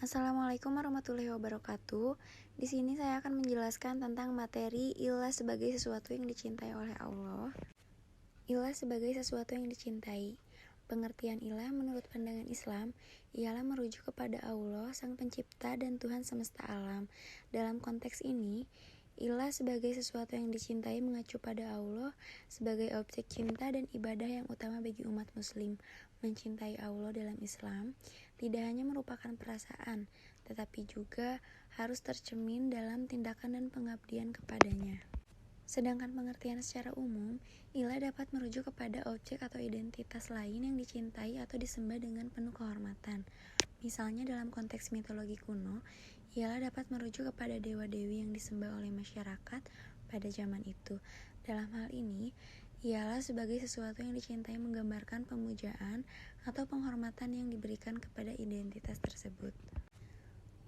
Assalamualaikum warahmatullahi wabarakatuh. Di sini saya akan menjelaskan tentang materi ilah sebagai sesuatu yang dicintai oleh Allah. Ilah sebagai sesuatu yang dicintai. Pengertian ilah menurut pandangan Islam ialah merujuk kepada Allah, Sang Pencipta dan Tuhan semesta alam. Dalam konteks ini, ilah sebagai sesuatu yang dicintai mengacu pada Allah sebagai objek cinta dan ibadah yang utama bagi umat muslim. Mencintai Allah dalam Islam tidak hanya merupakan perasaan, tetapi juga harus tercermin dalam tindakan dan pengabdian kepadanya. Sedangkan pengertian secara umum, ilah dapat merujuk kepada objek atau identitas lain yang dicintai atau disembah dengan penuh kehormatan. Misalnya dalam konteks mitologi kuno, ilah dapat merujuk kepada dewa-dewi yang disembah oleh masyarakat pada zaman itu. Dalam hal ini, ialah sebagai sesuatu yang dicintai menggambarkan pemujaan atau penghormatan yang diberikan kepada identitas tersebut.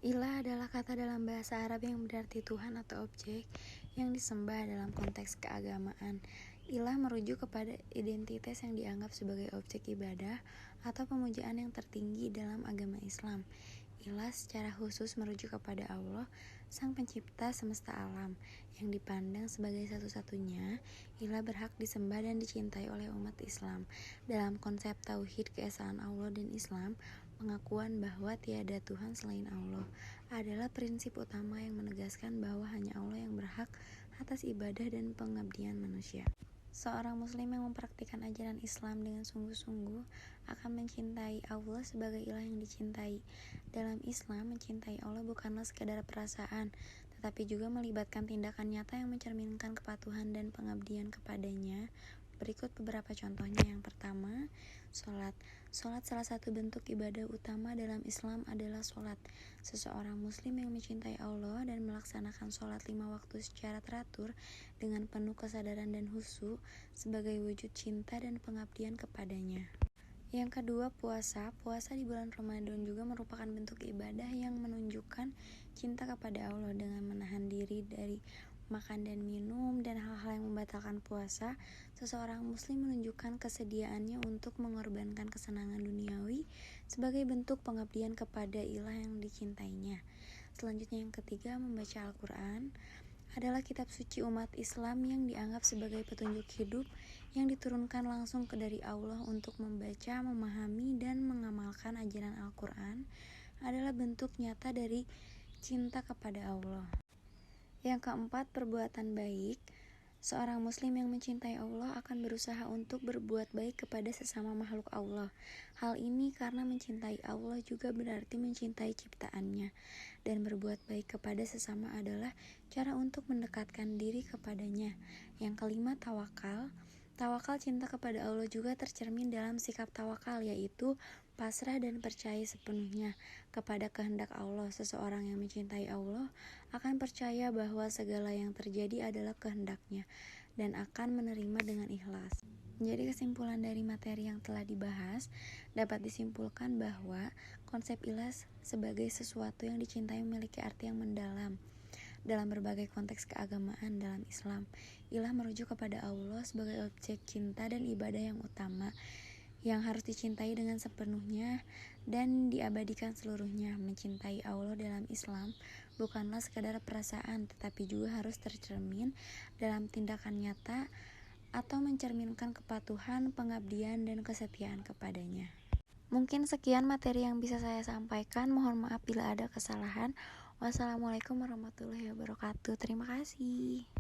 Ilah adalah kata dalam bahasa Arab yang berarti Tuhan atau objek yang disembah dalam konteks keagamaan. Ilah merujuk kepada identitas yang dianggap sebagai objek ibadah atau pemujaan yang tertinggi dalam agama Islam. Ilah secara khusus merujuk kepada Allah, Sang Pencipta semesta alam, yang dipandang sebagai satu-satunya. Ilah berhak disembah dan dicintai oleh umat Islam. Dalam konsep tauhid keesaan Allah dan Islam, pengakuan bahwa tiada Tuhan selain Allah adalah prinsip utama yang menegaskan bahwa hanya Allah yang berhak atas ibadah dan pengabdian manusia. Seorang muslim yang mempraktikkan ajaran Islam dengan sungguh-sungguh akan mencintai Allah sebagai ilah yang dicintai. Dalam Islam, mencintai Allah bukanlah sekadar perasaan, tetapi juga melibatkan tindakan nyata yang mencerminkan kepatuhan dan pengabdian kepadanya. Berikut beberapa contohnya. Yang pertama, sholat. Sholat salah satu bentuk ibadah utama dalam Islam adalah sholat. Seseorang muslim yang mencintai Allah dan melaksanakan sholat 5 waktu secara teratur dengan penuh kesadaran dan khusyuk sebagai wujud cinta dan pengabdian kepadanya. Yang kedua, puasa. Puasa di bulan Ramadan juga merupakan bentuk ibadah yang menunjukkan cinta kepada Allah. Dengan menahan diri dari makan dan minum dan hal-hal yang membatalkan puasa, seseorang muslim menunjukkan kesediaannya untuk mengorbankan kesenangan duniawi sebagai bentuk pengabdian kepada ilah yang dicintainya. Selanjutnya, yang ketiga, membaca Al-Quran adalah kitab suci umat Islam yang dianggap sebagai petunjuk hidup yang diturunkan langsung dari Allah. Untuk membaca, memahami, dan mengamalkan ajaran Al-Quran adalah bentuk nyata dari cinta kepada Allah. Yang keempat, perbuatan baik. Seorang muslim yang mencintai Allah akan berusaha untuk berbuat baik kepada sesama makhluk Allah. Hal ini karena mencintai Allah juga berarti mencintai ciptaannya. Dan berbuat baik kepada sesama adalah cara untuk mendekatkan diri kepadanya. Yang kelima, tawakal. Tawakal, cinta kepada Allah, juga tercermin dalam sikap tawakal, yaitu pasrah dan percaya sepenuhnya kepada kehendak Allah. Seseorang yang mencintai Allah akan percaya bahwa segala yang terjadi adalah kehendaknya dan akan menerima dengan ikhlas. Jadi kesimpulan dari materi yang telah dibahas dapat disimpulkan bahwa konsep ilah sebagai sesuatu yang dicintai memiliki arti yang mendalam. Dalam berbagai konteks keagamaan dalam Islam, ilah merujuk kepada Allah sebagai objek cinta dan ibadah yang utama yang harus dicintai dengan sepenuhnya dan diabadikan seluruhnya. Mencintai Allah dalam Islam bukanlah sekadar perasaan, tetapi juga harus tercermin dalam tindakan nyata atau mencerminkan kepatuhan, pengabdian, dan kesetiaan kepadanya. Mungkin sekian materi yang bisa saya sampaikan. Mohon maaf bila ada kesalahan. Wassalamualaikum warahmatullahi wabarakatuh. Terima kasih.